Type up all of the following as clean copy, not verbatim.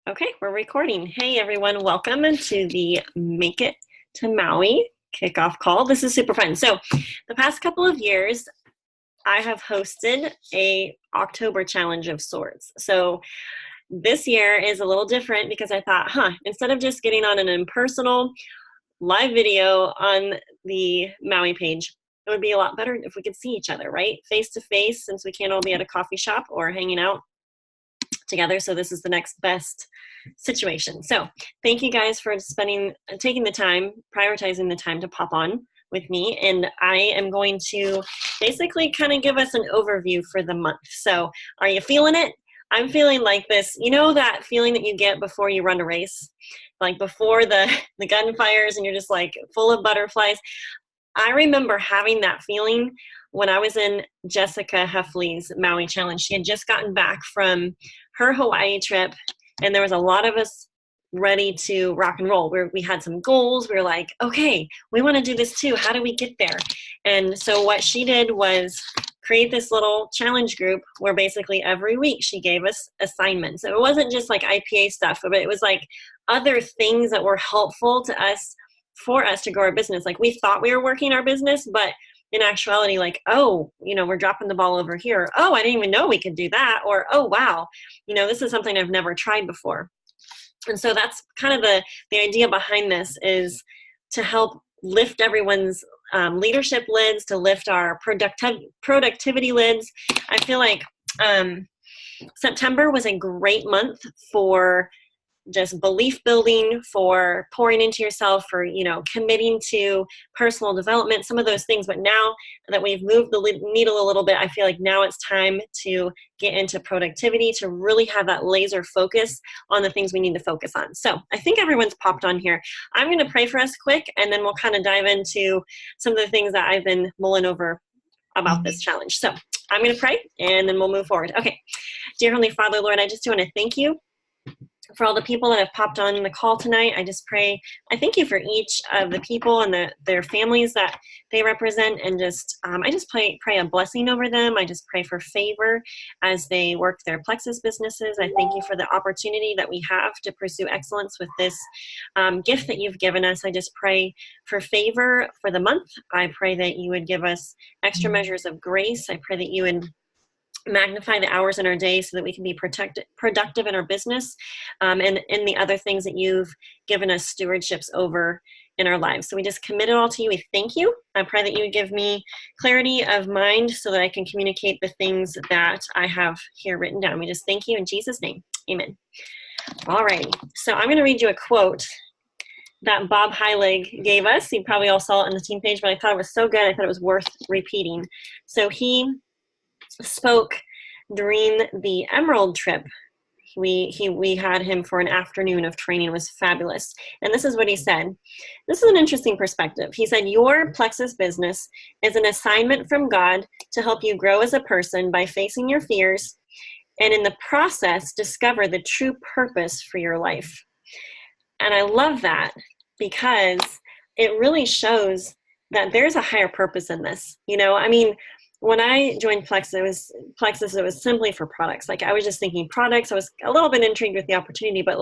Okay, we're recording. Hey everyone, welcome to the Make It to Maui kickoff call. This is super fun. So the past couple of years, I have hosted a October challenge of sorts. So this year is a little different because I thought, instead of just getting on an impersonal live video on the Maui page, it would be a lot better if we could see each other, right? Face to face, since we can't all be at a coffee shop or hanging out together. So this is the next best situation. So thank you guys for taking the time, prioritizing the time to pop on with me. And I am going to basically kind of give us an overview for the month. So are you feeling it? I'm feeling like this, you know, that feeling that you get before you run a race, like before the gun fires and you're just like full of butterflies. I remember having that feeling when I was in Jessica Heffley's Maui challenge. She had just gotten back from her Hawaii trip, and there was a lot of us ready to rock and roll. We had some goals. We were like, okay, we want to do this too. How do we get there? And so what she did was create this little challenge group where basically every week she gave us assignments. So it wasn't just like IPA stuff, but it was like other things that were helpful to us for us to grow our business. Like we thought we were working our business, but in actuality, like, oh, we're dropping the ball over here. Oh, I didn't even know we could do that. Or, oh, wow, this is something I've never tried before. And so that's kind of the idea behind this, is to help lift everyone's leadership lids, to lift our productivity lids. I feel like September was a great month for just belief building, for pouring into yourself, for, committing to personal development, some of those things. But now that we've moved the needle a little bit, I feel like now it's time to get into productivity, to really have that laser focus on the things we need to focus on. So I think everyone's popped on here. I'm going to pray for us quick, and then we'll kind of dive into some of the things that I've been mulling over about this challenge. So I'm going to pray, and then we'll move forward. Okay. Dear Heavenly Father, Lord, I just want to thank you for all the people that have popped on the call tonight. I thank you for each of the people and their families that they represent, and I just pray a blessing over them. I just pray for favor as they work their Plexus businesses. I thank you for the opportunity that we have to pursue excellence with this gift that you've given us. I just pray for favor for the month. I pray that you would give us extra measures of grace. I pray that you would magnify the hours in our day so that we can be productive in our business, and in the other things that you've given us stewardships over in our lives. So we just commit it all to you. We thank you. I pray that you would give me clarity of mind so that I can communicate the things that I have here written down. We just thank you in Jesus' name. Amen. All right. So I'm going to read you a quote that Bob Heilig gave us. You probably all saw it on the team page, but I thought it was so good, I thought it was worth repeating. So he spoke during the Emerald trip. We had him for an afternoon of training. It was fabulous. And this is what he said. This is an interesting perspective. He said, your Plexus business is an assignment from God to help you grow as a person by facing your fears, and in the process, discover the true purpose for your life. And I love that, because it really shows that there's a higher purpose in this. When I joined Plexus, it was simply for products. Like, I was just thinking products. I was a little bit intrigued with the opportunity, but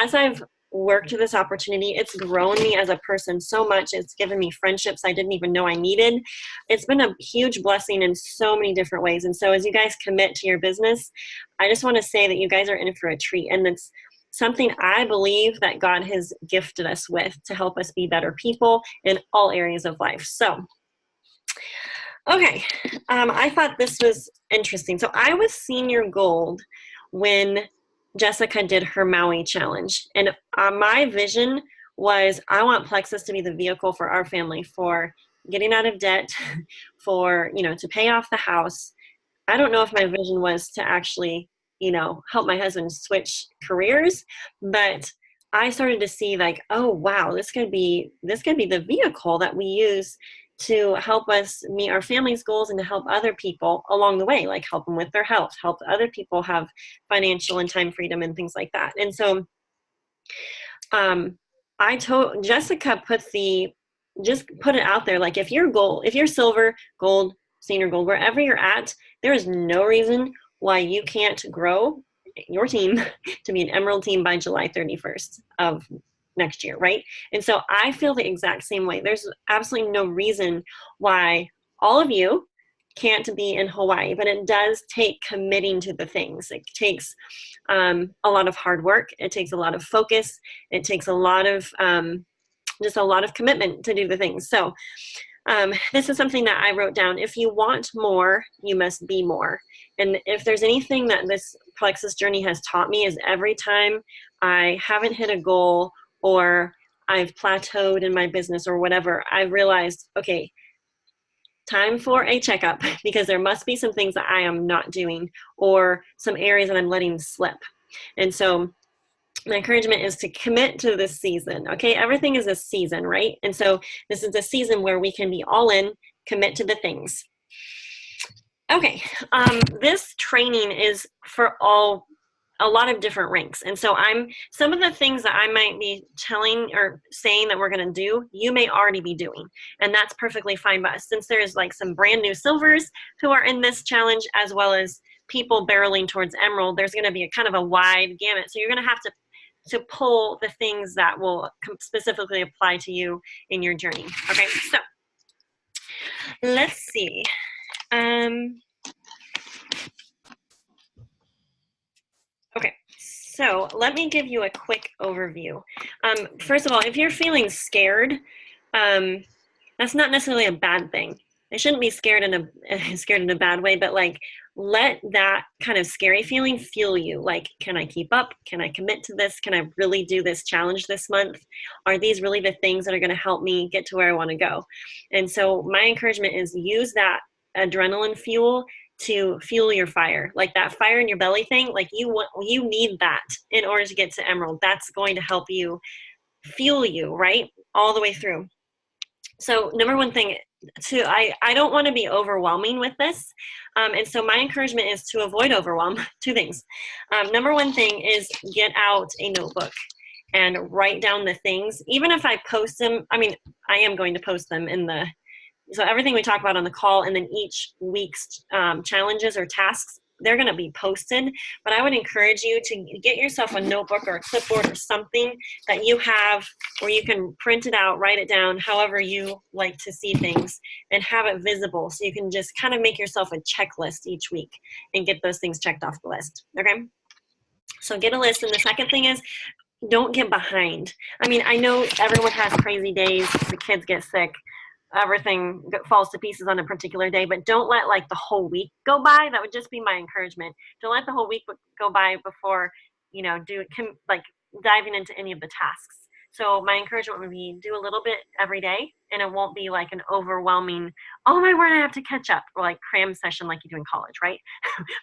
as I've worked this opportunity, it's grown me as a person so much. It's given me friendships I didn't even know I needed. It's been a huge blessing in so many different ways. And so as you guys commit to your business, I just want to say that you guys are in for a treat. And it's something I believe that God has gifted us with to help us be better people in all areas of life. So okay, I thought this was interesting. So I was senior gold when Jessica did her Maui challenge. And my vision was, I want Plexus to be the vehicle for our family, for getting out of debt, for, to pay off the house. I don't know if my vision was to actually, help my husband switch careers, but I started to see like, oh, wow, this could be the vehicle that we use to help us meet our family's goals and to help other people along the way, like help them with their health, help other people have financial and time freedom and things like that. And so I told Jessica, put it out there. Like, if you're silver, gold, senior gold, wherever you're at, there is no reason why you can't grow your team to be an Emerald team by July 31st of next year, right? And so I feel the exact same way. There's absolutely no reason why all of you can't be in Hawaii, but it does take committing to the things. It takes a lot of hard work. It takes a lot of focus. It takes a lot of just a lot of commitment to do the things. So this is something that I wrote down. If you want more, you must be more. And if there's anything that this Plexus journey has taught me is every time I haven't hit a goal or I've plateaued in my business or whatever, I've realized, okay, time for a checkup, because there must be some things that I am not doing or some areas that I'm letting slip. And so my encouragement is to commit to this season. Okay, everything is a season, right? And so this is a season where we can be all in, commit to the things. Okay, this training is for a lot of different ranks. And so some of the things that I might be telling or saying that we're going to do, you may already be doing. And that's perfectly fine. But since there's like some brand new silvers who are in this challenge, as well as people barreling towards Emerald, there's going to be a kind of a wide gamut. So you're going to have to pull the things that will specifically apply to you in your journey. Okay, so let's see. Okay, so let me give you a quick overview. First of all, if you're feeling scared, that's not necessarily a bad thing. I shouldn't be scared in a bad way, but like let that kind of scary feeling fuel you. Like, can I keep up? Can I commit to this? Can I really do this challenge this month? Are these really the things that are going to help me get to where I want to go? And so my encouragement is use that adrenaline fuel to fuel your fire, like that fire in your belly thing. Like you need that in order to get to Emerald. That's going to help you fuel you, right, all the way through. So number one thing, I don't want to be overwhelming with this. And so my encouragement is to avoid overwhelm. Two things. Number one thing is get out a notebook and write down the things. Even if I post them, I mean, I am going to post them so everything we talk about on the call, and then each week's challenges or tasks, they're going to be posted. But I would encourage you to get yourself a notebook or a clipboard or something that you have where you can print it out, write it down, however you like to see things, and have it visible so you can just kind of make yourself a checklist each week and get those things checked off the list. Okay? So get a list. And the second thing is, don't get behind. I mean, I know everyone has crazy days. The kids get sick. Everything falls to pieces on a particular day, but don't let like the whole week go by. That would just be my encouragement. Don't let the whole week go by before, diving into any of the tasks. So my encouragement would be do a little bit every day, and it won't be like an overwhelming, oh my word, I have to catch up, or like cram session like you do in college, right?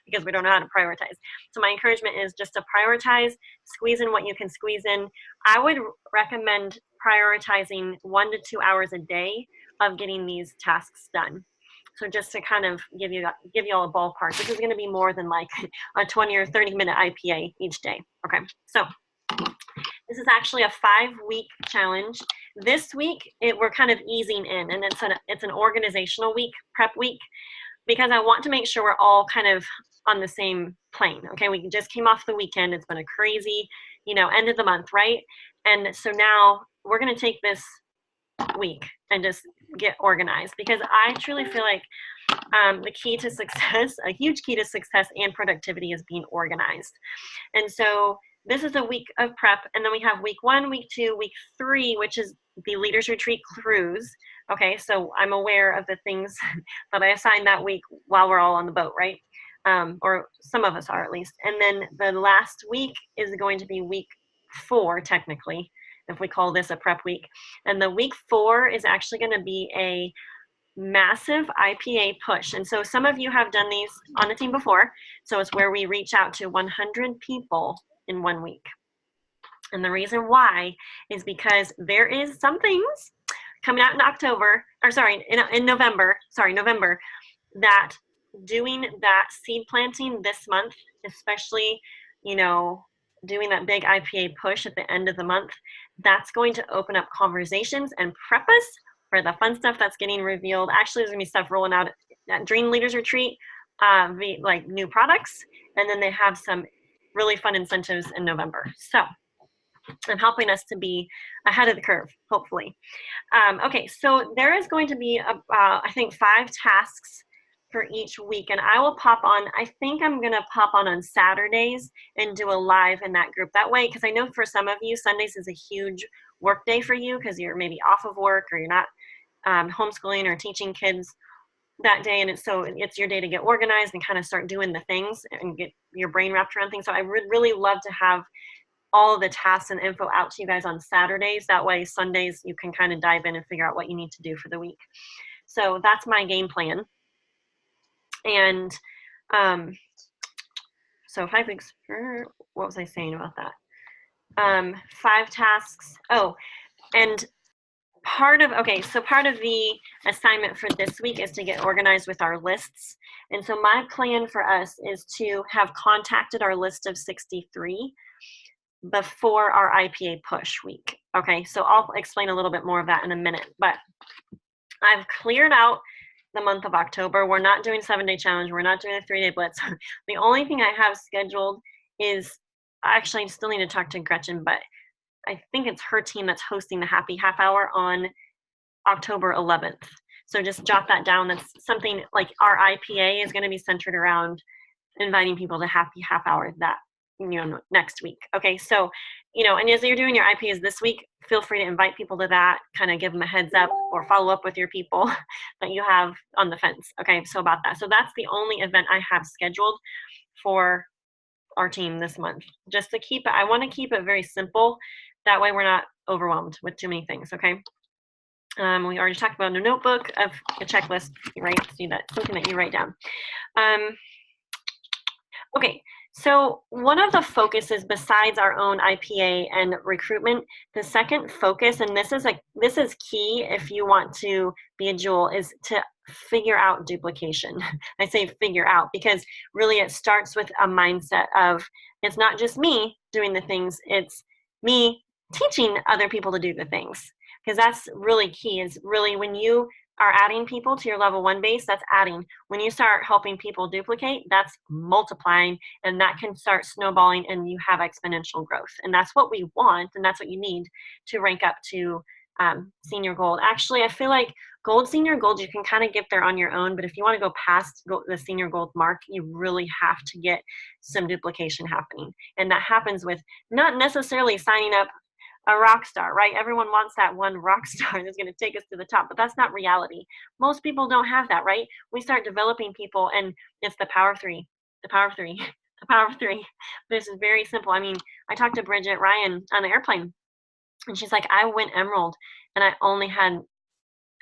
Because we don't know how to prioritize. So my encouragement is just to prioritize, squeeze in what you can squeeze in. I would recommend prioritizing 1 to 2 hours a day of getting these tasks done. So just to kind of give you all a ballpark, this is going to be more than like a 20 or 30-minute IPA each day. Okay, so this is actually a 5-week challenge. This week, we're kind of easing in, and it's an organizational week, prep week, because I want to make sure we're all kind of on the same plane. Okay, we just came off the weekend. It's been a crazy, end of the month, right? And so now we're going to take this week and just get organized, because I truly feel like the key to success, a huge key to success and productivity, is being organized. And so this is a week of prep, and then we have week 1, week 2, week 3, which is the Leaders Retreat cruise. Okay, so I'm aware of the things that I assigned that week while we're all on the boat, right? Or some of us are, at least. And then the last week is going to be week 4, technically, if we call this a prep week. And the week 4 is actually going to be a massive IPA push. And so some of you have done these on the team before. So it's where we reach out to 100 people in 1 week. And the reason why is because there is some things coming out in November, that doing that seed planting this month, especially, doing that big IPA push at the end of the month, that's going to open up conversations and prep us for the fun stuff that's getting revealed. Actually, there's gonna be stuff rolling out at Dream Leaders Retreat, like new products, and then they have some really fun incentives in November. So I'm helping us to be ahead of the curve, hopefully. Okay, so there is going to be, I think, 5 tasks for each week, and I will pop on, I think I'm going to pop on Saturdays and do a live in that group. That way, because I know for some of you, Sundays is a huge work day for you because you're maybe off of work or you're not homeschooling or teaching kids that day, and it's your day to get organized and kind of start doing the things and get your brain wrapped around things. So I would really love to have all of the tasks and info out to you guys on Saturdays. That way Sundays you can kind of dive in and figure out what you need to do for the week. So that's my game plan. And so 5 weeks, what was I saying about that? 5 tasks. Oh, and part of the assignment for this week is to get organized with our lists. And so my plan for us is to have contacted our list of 63 before our IPA push week. Okay, so I'll explain a little bit more of that in a minute, but I've cleared out the month of October. We're not doing 7-day challenge. We're not doing a 3-day blitz. The only thing I have scheduled is, actually I still need to talk to Gretchen, but I think it's her team that's hosting the Happy Half Hour on October 11th. So just jot that down. That's something like our IPA is going to be centered around inviting people to Happy Half Hour that, next week. Okay, so, and as you're doing your IPAs this week, feel free to invite people to that, kind of give them a heads up or follow up with your people that you have on the fence. Okay, so about that. So that's the only event I have scheduled for our team this month. Just to keep it, I want to keep it very simple. That way we're not overwhelmed with too many things, okay? We already talked about a notebook of a checklist, right? See, that's something that you write down. Okay, so one of the focuses besides our own IPA and recruitment, the second focus, and this is key if you want to be a jewel, is to figure out duplication. I say figure out because really it starts with a mindset of, it's not just me doing the things, it's me teaching other people to do the things. Because that's really key, is really when you are adding people to your level 1 base, that's adding. When you start helping people duplicate, that's multiplying, and that can start snowballing and you have exponential growth. And that's what we want, and that's what you need to rank up to senior gold. Actually, I feel like gold, senior gold, you can kind of get there on your own, but if you want to go past the senior gold mark, you really have to get some duplication happening. And that happens with not necessarily signing up a rock star, right? Everyone wants that one rock star that's going to take us to the top, but that's not reality. Most people don't have that, right? We start developing people, and it's the power of 3, the power of 3, the power of 3. This is very simple. I mean, I talked to Bridget Ryan on the airplane, and she's like, I went emerald, and I only had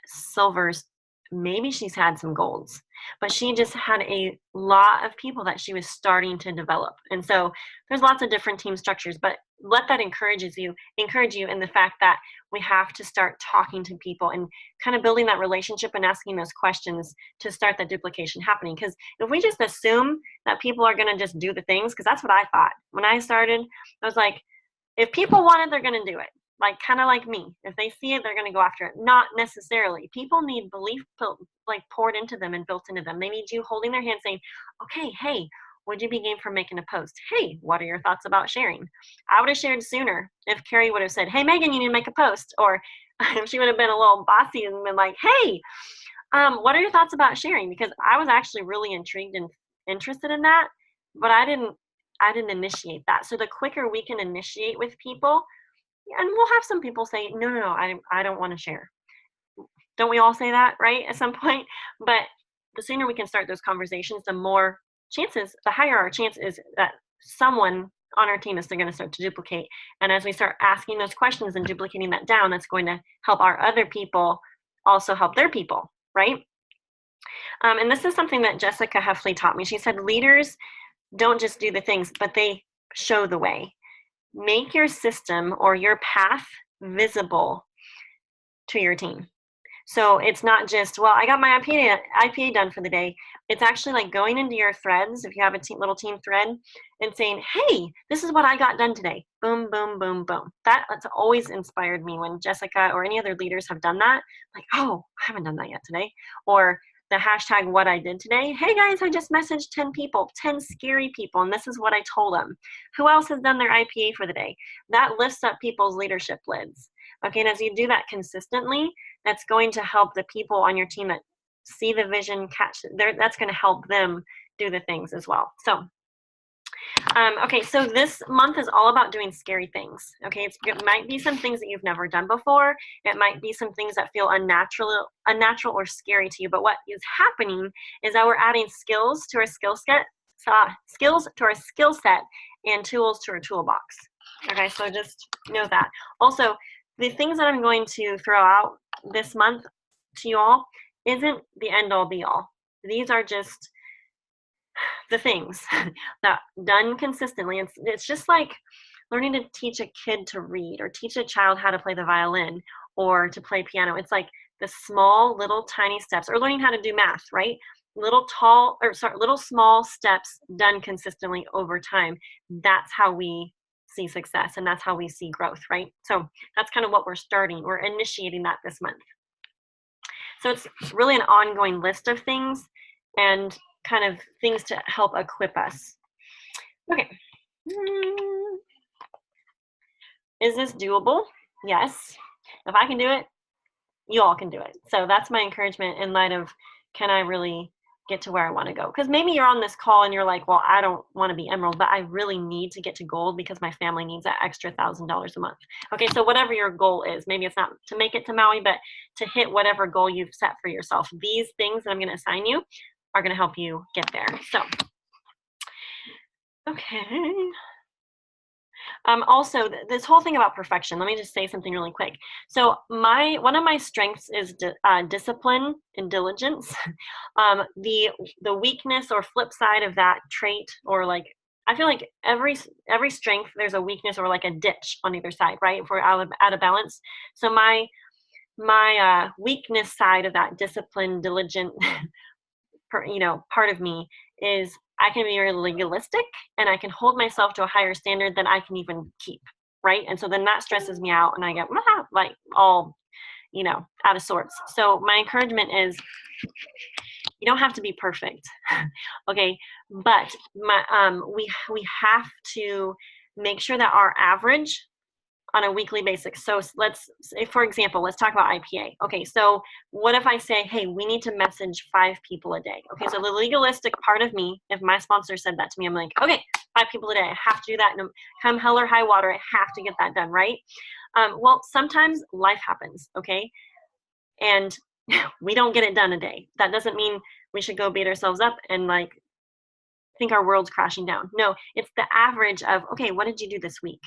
silvers. Maybe she's had some golds, but she just had a lot of people that she was starting to develop. And so there's lots of different team structures, but let that encourage you in the fact that we have to start talking to people and kind of building that relationship and asking those questions to start that duplication happening. Because if we just assume that people are going to just do the things, because that's what I thought when I started, I was like, if people want it, they're going to do it. Like, kind of like me. If they see it, they're going to go after it. Not necessarily. People need belief poured into them and built into them. They need you holding their hand saying, okay, hey, would you be game for making a post? Hey, what are your thoughts about sharing? I would have shared sooner if Carrie would have said, hey, Megan, you need to make a post. Or if she would have been a little bossy and been like, hey, what are your thoughts about sharing? Because I was actually really intrigued and interested in that, but I didn't initiate that. So the quicker we can initiate with people, and we'll have some people say, no, I don't want to share. Don't we all say that, right, at some point? But the sooner we can start those conversations, the higher our chance is that someone on our team is going to start to duplicate. And as we start asking those questions and duplicating that down, that's going to help our other people also help their people, right? And this is something that Jessica Heffley taught me. She said, leaders don't just do the things, but they show the way. Make your system or your path visible to your team. So it's not just, well, I got my IPA done for the day. It's actually like going into your threads, if you have a little team thread, and saying, hey, this is what I got done today. Boom, boom, boom, boom. That's always inspired me when Jessica or any other leaders have done that. Like, oh, I haven't done that yet today. Or the hashtag what I did today. Hey guys, I just messaged 10 people, 10 scary people, and this is what I told them. Who else has done their IPA for the day? That lifts up people's leadership lids. Okay, and as you do that consistently, that's going to help the people on your team that see the vision, that's going to help them do the things as well. So okay, so this month is all about doing scary things. Okay, it might be some things that you've never done before. It might be some things that feel unnatural or scary to you. But what is happening is that we're adding skills to our skill set, and tools to our toolbox. Okay, so just know that. Also, the things that I'm going to throw out this month to you all isn't the end all be all. These are just the things that done consistently. It's just like learning to teach a kid to read or teach a child how to play the violin or to play piano. It's like the small little tiny steps, or learning how to do math, right? Little small steps done consistently over time. That's how we see success, and that's how we see growth, right? So that's kind of what we're initiating that this month. So it's really an ongoing list of things and kind of things to help equip us. Okay. Is this doable? Yes. If I can do it, you all can do it. So that's my encouragement in light of, can I really get to where I want to go? Because maybe you're on this call and you're like, well, I don't want to be emerald, but I really need to get to gold because my family needs that extra $1,000 a month. Okay, so whatever your goal is, maybe it's not to make it to Maui, but to hit whatever goal you've set for yourself. These things that I'm going to assign you are going to help you get there. So, okay. Also, this whole thing about perfection, let me just say something really quick. So one of my strengths is discipline and diligence. The weakness or flip side of that trait, or like, I feel like every strength, there's a weakness or like a ditch on either side, right? If we're out of balance. So my weakness side of that discipline, diligent, part of me is I can be very legalistic, and I can hold myself to a higher standard than I can even keep, right? And so then that stresses me out, and I get like all, out of sorts. So my encouragement is, you don't have to be perfect, okay? But we have to make sure that our average on a weekly basis. So let's say, for example, let's talk about IPA. Okay, so what if I say, hey, we need to message 5 people a day? Okay, so the legalistic part of me, if my sponsor said that to me, I'm like, okay, 5 people a day, I have to do that. And come hell or high water, I have to get that done, right? Well, sometimes life happens, okay? And we don't get it done a day. That doesn't mean we should go beat ourselves up and like think our world's crashing down. No, it's the average of, okay, what did you do this week?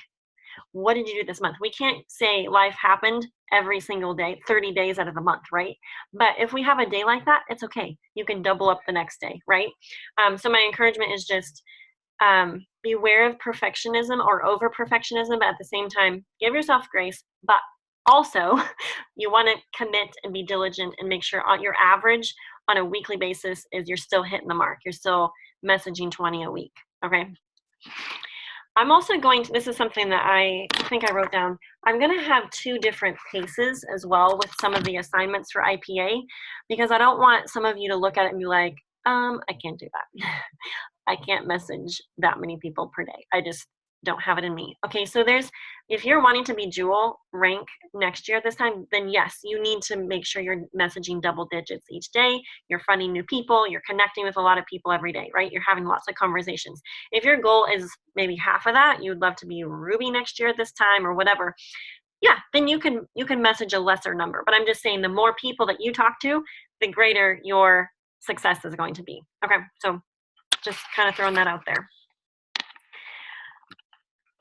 What did you do this month? We can't say life happened every single day, 30 days out of the month, right? But if we have a day like that, it's okay. You can double up the next day, right? So my encouragement is just beware of perfectionism or over perfectionism, but at the same time, give yourself grace. But also, you want to commit and be diligent and make sure your average on a weekly basis is you're still hitting the mark. You're still messaging 20 a week, okay? I'm also this is something that I think I wrote down. I'm going to have 2 different paces as well with some of the assignments for IPA, because I don't want some of you to look at it and be like, I can't do that. I can't message that many people per day. I just don't have it in me. Okay, so if you're wanting to be jewel rank next year this time, then yes, you need to make sure you're messaging double digits each day. You're finding new people. You're connecting with a lot of people every day, right? You're having lots of conversations. If your goal is maybe half of that, you'd love to be Ruby next year at this time or whatever, yeah, then you can message a lesser number. But I'm just saying, the more people that you talk to, the greater your success is going to be. Okay, so just kind of throwing that out there.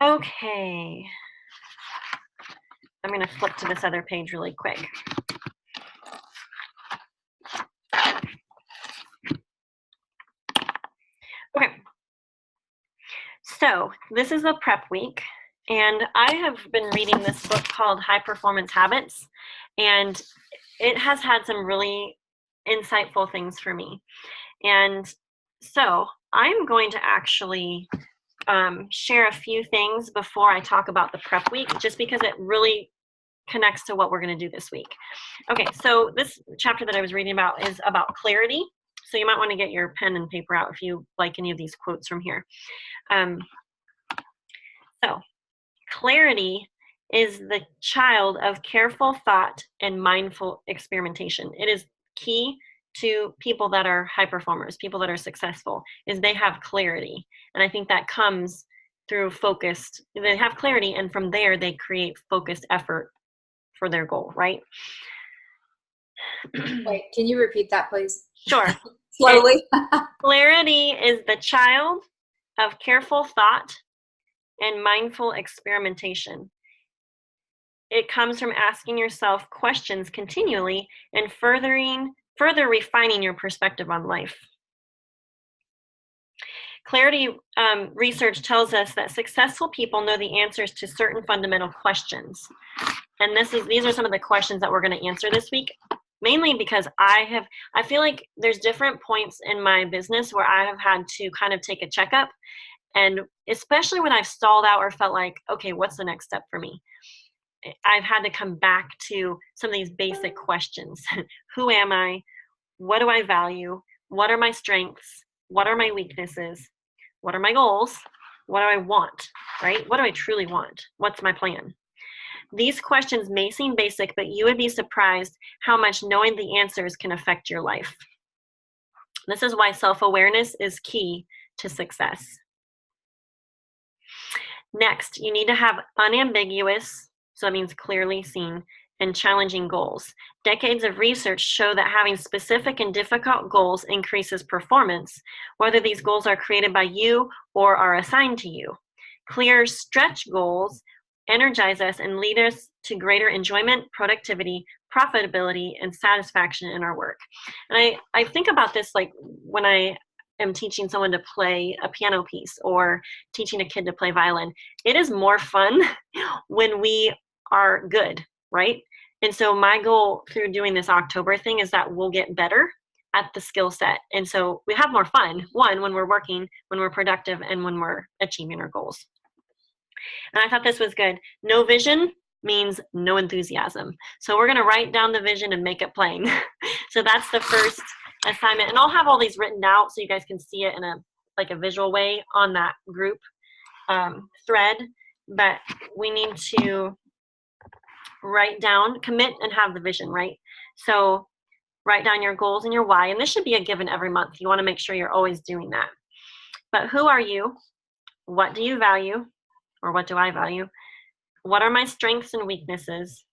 Okay, I'm going to flip to this other page really quick. Okay, so this is a prep week, and I have been reading this book called High Performance Habits, and it has had some really insightful things for me. And so I'm going to actually share a few things before I talk about the prep week, just because it really connects to what we're going to do this week. Okay, so this chapter that I was reading about is about clarity. So you might want to get your pen and paper out if you like any of these quotes from here. So clarity is the child of careful thought and mindful experimentation. It is key to people that are high performers, people that are successful, is they have clarity. And I think that comes through focused, they have clarity, and from there they create focused effort for their goal, right? Wait, can you repeat that, please? Sure. Slowly. Clarity is the child of careful thought and mindful experimentation. It comes from asking yourself questions continually and further refining your perspective on life. Clarity research tells us that successful people know the answers to certain fundamental questions. And these are some of the questions that we're going to answer this week, mainly because I feel like there's different points in my business where I have had to kind of take a checkup, and especially when I've stalled out or felt like, okay, what's the next step for me? I've had to come back to some of these basic questions. Who am I? What do I value? What are my strengths? What are my weaknesses? What are my goals? What do I want, right? What do I truly want? What's my plan? These questions may seem basic, but you would be surprised how much knowing the answers can affect your life. This is why self-awareness is key to success. Next, you need to have unambiguous, so that means clearly seen, and challenging goals. Decades of research show that having specific and difficult goals increases performance, whether these goals are created by you or are assigned to you. Clear stretch goals energize us and lead us to greater enjoyment, productivity, profitability, and satisfaction in our work. And I think about this like when I am teaching someone to play a piano piece or teaching a kid to play violin. It is more fun when we are good, right? And so my goal through doing this October thing is that we'll get better at the skill set. And so we have more fun, one, when we're working, when we're productive, and when we're achieving our goals. And I thought this was good. No vision means no enthusiasm. So we're going to write down the vision and make it plain. So that's the first assignment. And I'll have all these written out so you guys can see it in a visual way on that group thread. But we need to write down, commit, and have the vision, right? So write down your goals and your why. And this should be a given every month. You want to make sure you're always doing that. But who are you? What do you value? Or what do I value? What are my strengths and weaknesses?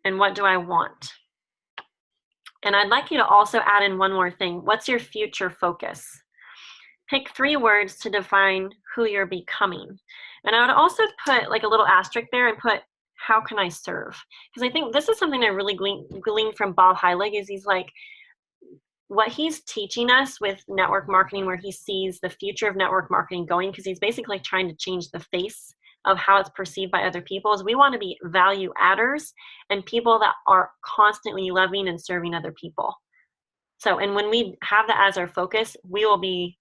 And what do I want? And I'd like you to also add in one more thing. What's your future focus? Pick 3 words to define who you're becoming. And I would also put like a little asterisk there and put, how can I serve? Because I think this is something I really gleaned from Bob Heilig, is he's like, what he's teaching us with network marketing, where he sees the future of network marketing going, because he's basically trying to change the face of how it's perceived by other people, is we want to be value adders and people that are constantly loving and serving other people. So, and when we have that as our focus, we will be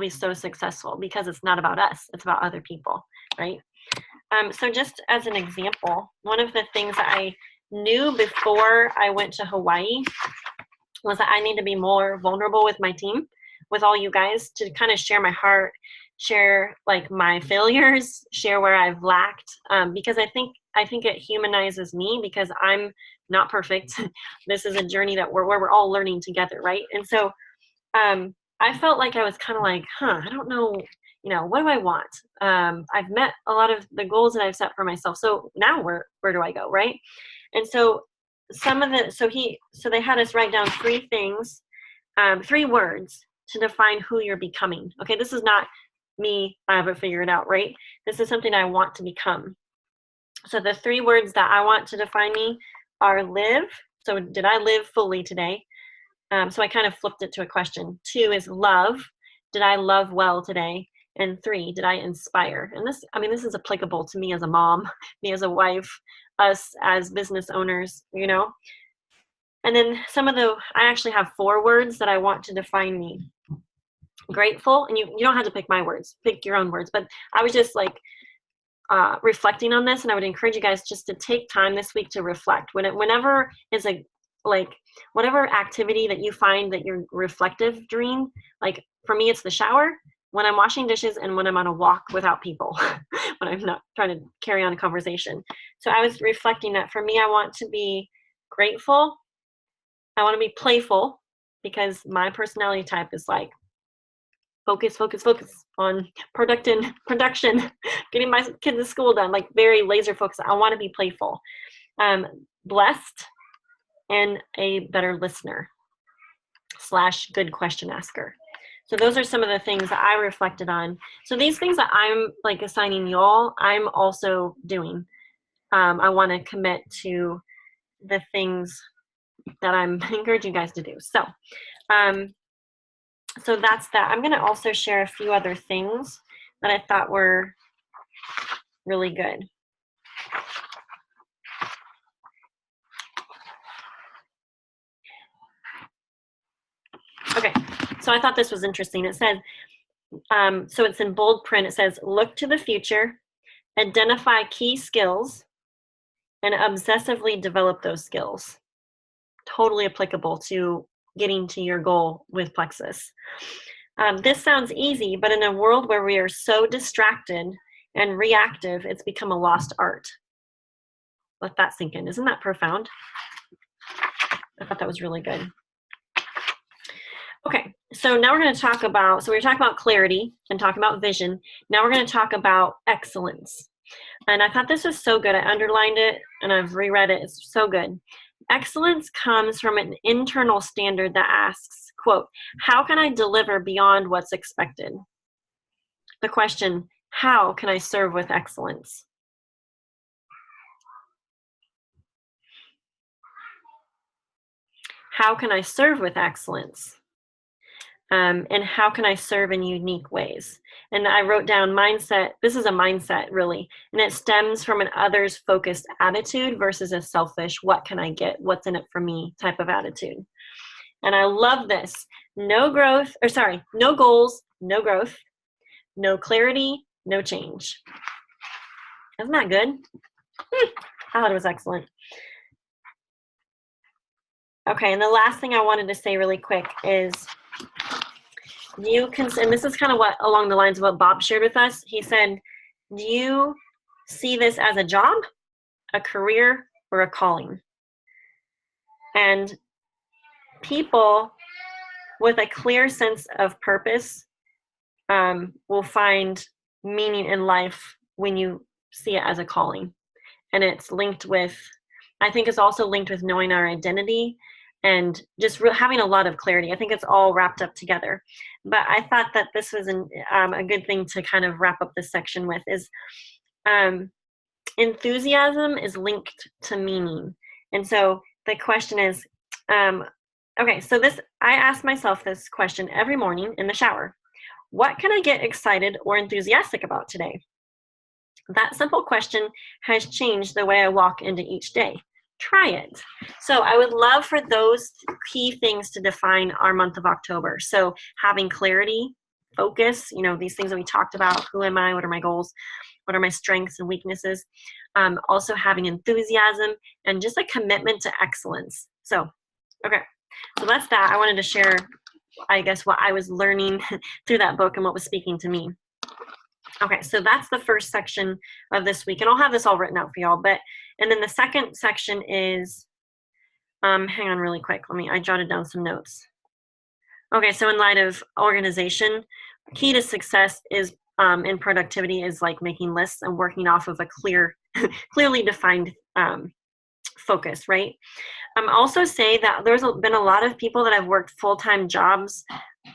so successful, because it's not about us, it's about other people, right? So just as an example, one of the things that I knew before I went to Hawaii was that I need to be more vulnerable with my team, with all you guys, to kind of share my heart, share like my failures, share where I've lacked, because I think it humanizes me, because I'm not perfect. This is a journey that where we're all learning together, right? And so I felt like I was kind of like, I don't know, what do I want? I've met a lot of the goals that I've set for myself. So now where do I go, right? And so so they had us write down 3 things, 3 words to define who you're becoming. Okay, this is not me, I have it figured out, right? This is something I want to become. So the 3 words that I want to define me are live. So did I live fully today? So I kind of flipped it to a question. 2 is love. Did I love well today? And 3, did I inspire? And this is applicable to me as a mom, me as a wife, us as business owners, And then I actually have 4 words that I want to define me. Grateful, and you don't have to pick my words, pick your own words. But I was just like, reflecting on this, and I would encourage you guys just to take time this week to reflect. Whenever is whatever activity that you find that you're reflective during, like for me, it's the shower, when I'm washing dishes, and when I'm on a walk without people, when I'm not trying to carry on a conversation. So I was reflecting that for me, I want to be grateful. I want to be playful, because my personality type is like focus on production, getting my kids to school done, like very laser focused. I want to be playful, blessed, and a better listener / good question asker. So those are some of the things that I reflected on. So these things that I'm like assigning y'all, I'm also doing. I want to commit to the things that I'm encouraging you guys to do. So, so that's that. I'm going to also share a few other things that I thought were really good. Okay, so I thought this was interesting. It says, so it's in bold print. It says, look to the future, identify key skills, and obsessively develop those skills. Totally applicable to getting to your goal with Plexus. This sounds easy, but in a world where we are so distracted and reactive, it's become a lost art. Let that sink in. Isn't that profound? I thought that was really good. Okay, so now we're going to talk about, so we were talking about clarity and talking about vision. Now we're going to talk about excellence. And I thought this was so good. I underlined it and I've reread it. It's so good. Excellence comes from an internal standard that asks, quote, how can I deliver beyond what's expected? The question, how can I serve with excellence? How can I serve with excellence? And how can I serve in unique ways? And I wrote down mindset. This is a mindset, really. And it stems from an others-focused attitude versus a selfish, what can I get? What's in it for me type of attitude. And I love this. No goals, no growth, no clarity, no change. Isn't that good? I thought it was excellent. Okay, and the last thing I wanted to say really quick is, and this is kind of what along the lines of what Bob shared with us. He said, do you see this as a job, a career, or a calling? And people with a clear sense of purpose will find meaning in life when you see it as a calling. And it's linked with, I think it's also linked with knowing our identity and just having a lot of clarity. I think it's all wrapped up together. But I thought that this was a good thing to kind of wrap up this section with is enthusiasm is linked to meaning. And so the question is, okay, so I ask myself this question every morning in the shower. What can I get excited or enthusiastic about today? That simple question has changed the way I walk into each day. Try it. So I would love for those key things to define our month of October. So having clarity, focus, these things that we talked about. Who am I? What are my goals? What are my strengths and weaknesses? Also having enthusiasm and just a commitment to excellence. So, okay. So that's that. I wanted to share, I guess, what I was learning through that book and what was speaking to me. Okay, so that's the first section of this week, and I'll have this all written out for y'all. And then the second section is, hang on really quick. I jotted down some notes. Okay, so in light of organization, key to success is in productivity is like making lists and working off of a clearly defined focus, right? Also say that there's been a lot of people that have worked full-time jobs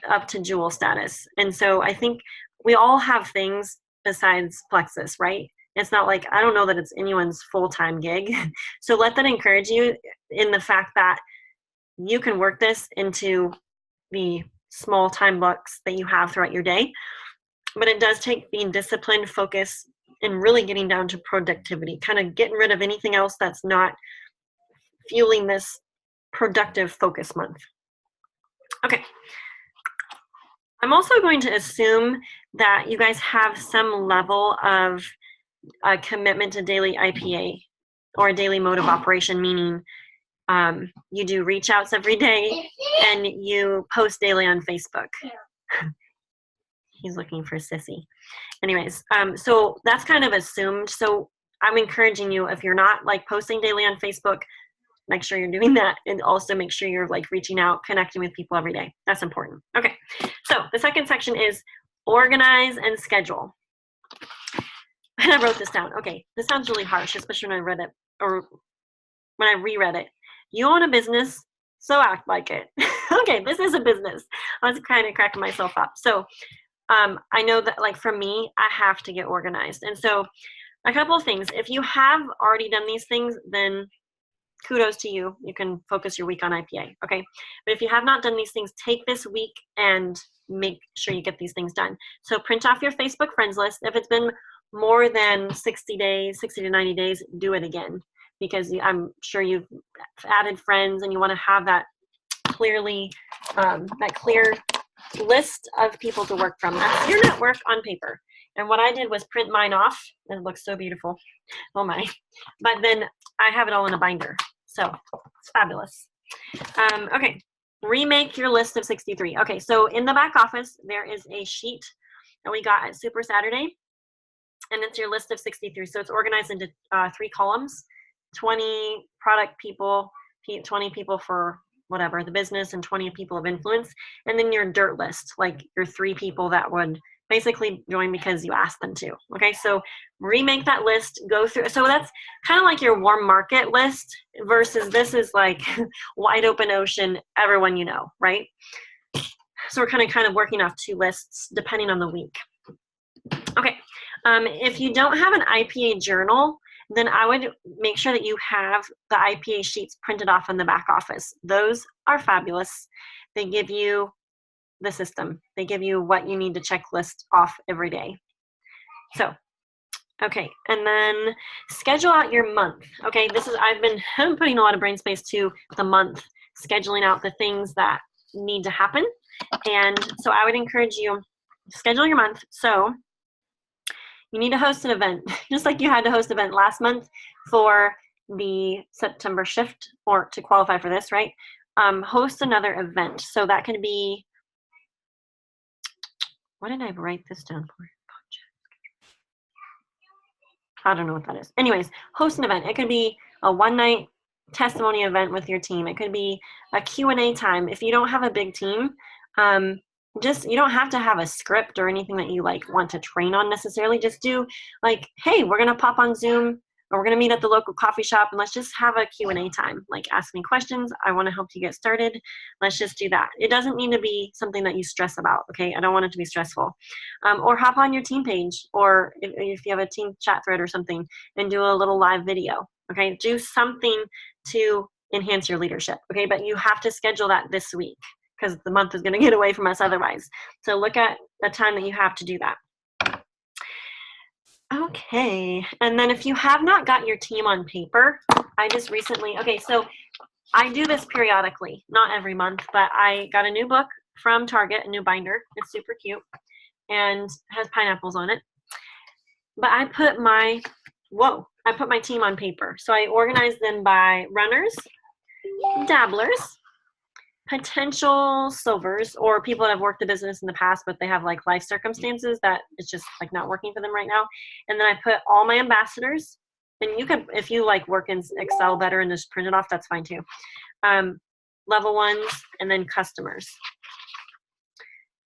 up to jewel status. And so I think we all have things besides Plexus, right? It's not like, I don't know that it's anyone's full-time gig. So let that encourage you in the fact that you can work this into the small time blocks that you have throughout your day. But it does take being disciplined, focus, and really getting down to productivity, kind of getting rid of anything else that's not fueling this productive focus month. Okay. I'm also going to assume that you guys have some level of a commitment to daily IPA or a daily mode of operation, meaning you do reach outs every day and you post daily on Facebook. He's looking for Sissy. Anyways, so that's kind of assumed. So I'm encouraging you, if you're not like posting daily on Facebook, make sure you're doing that, and also make sure you're like reaching out, connecting with people every day. That's important. Okay, so the second section is organize and schedule. And I wrote this down. Okay, this sounds really harsh, especially when I read it or when I reread it. You own a business, so act like it. Okay, this is a business. I was kind of cracking myself up. So I know that like for me, I have to get organized. And so a couple of things. If you have already done these things, then kudos to you. You can focus your week on IPA, okay? But if you have not done these things, take this week and make sure you get these things done. So print off your Facebook friends list. If it's been more than 60 days, 60 to 90 days, do it again, because I'm sure you've added friends and you want to have that clearly, that clear list of people to work from. That's your network on paper. And what I did was print mine off, and it looks so beautiful. Oh my. But then I have it all in a binder. So it's fabulous. Okay, remake your list of 63. Okay, so in the back office, there is a sheet that we got at Super Saturday, and it's your list of 63. So it's organized into 3 columns, 20 product people, 20 people for whatever, the business, and 20 people of influence. And then your dirt list, like your 3 people that would basically join because you asked them to. Okay, so remake that list, go through. So that's kind of like your warm market list versus this is like wide open ocean, everyone you know, right? So we're kind of working off 2 lists depending on the week. Okay, if you don't have an IPA journal, then I would make sure that you have the IPA sheets printed off in the back office. Those are fabulous. They give you the system. They give you what you need to checklist off every day. So, okay, and then schedule out your month. Okay, I've been putting a lot of brain space to the month, scheduling out the things that need to happen. And so I would encourage you, schedule your month. So you need to host an event, just like you had to host an event last month for the September shift, or to qualify for this, right? Host another event. So that can be, what did I write this down for? I don't know what that is. Anyways, host an event. It could be a one-night testimony event with your team. It could be a Q&A time. If you don't have a big team, you don't have to have a script or anything that you like want to train on necessarily. Just do like, hey, we're going to pop on Zoom, or we're going to meet at the local coffee shop, and let's just have a Q&A time. Like, ask me questions. I want to help you get started. Let's just do that. It doesn't need to be something that you stress about, okay? I don't want it to be stressful. Or hop on your team page, or if you have a team chat thread or something, and do a little live video, okay? Do something to enhance your leadership, okay? But you have to schedule that this week, because the month is going to get away from us otherwise. So look at the time that you have to do that. Okay, and then if you have not got your team on paper, so I do this periodically, not every month, but I got a new book from Target, a new binder. It's super cute and has pineapples on it. But I put my team on paper. So I organized them by runners, dabblers, potential silvers, or people that have worked the business in the past, but they have like life circumstances that it's just like not working for them right now. And then I put all my ambassadors, and you could, if you like work in Excel better and just print it off, that's fine too. Level 1s, and then customers.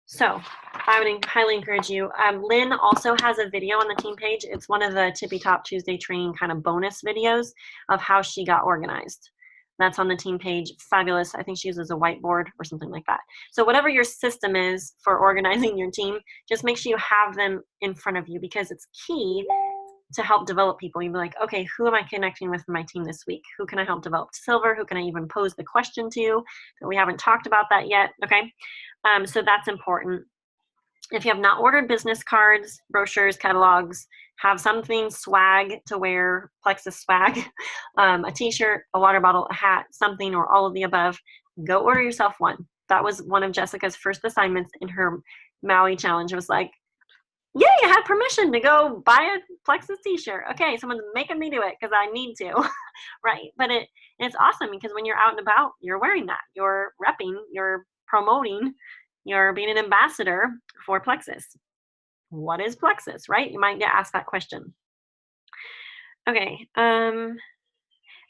So I would highly encourage you. Lynn also has a video on the team page. It's one of the Tippy Top Tuesday training kind of bonus videos of how she got organized. That's on the team page. Fabulous. I think she uses a whiteboard or something like that. So whatever your system is for organizing your team, just make sure you have them in front of you, because it's key to help develop people. You'll be like, okay, who am I connecting with in my team this week? Who can I help develop silver? Who can I even pose the question to? That we haven't talked about that yet, okay? So that's important. If you have not ordered business cards, brochures, catalogs, have something swag to wear, Plexus swag, a t-shirt, a water bottle, a hat, something, or all of the above, go order yourself one. That was one of Jessica's first assignments in her Maui challenge. It was like, Yeah, you had permission to go buy a Plexus t-shirt. Okay, someone's making me do it because I need to, right? But it's awesome because when you're out and about, you're wearing that. You're repping, you're promoting, you're being an ambassador for Plexus. What is Plexus, right? You might get asked that question. Okay, and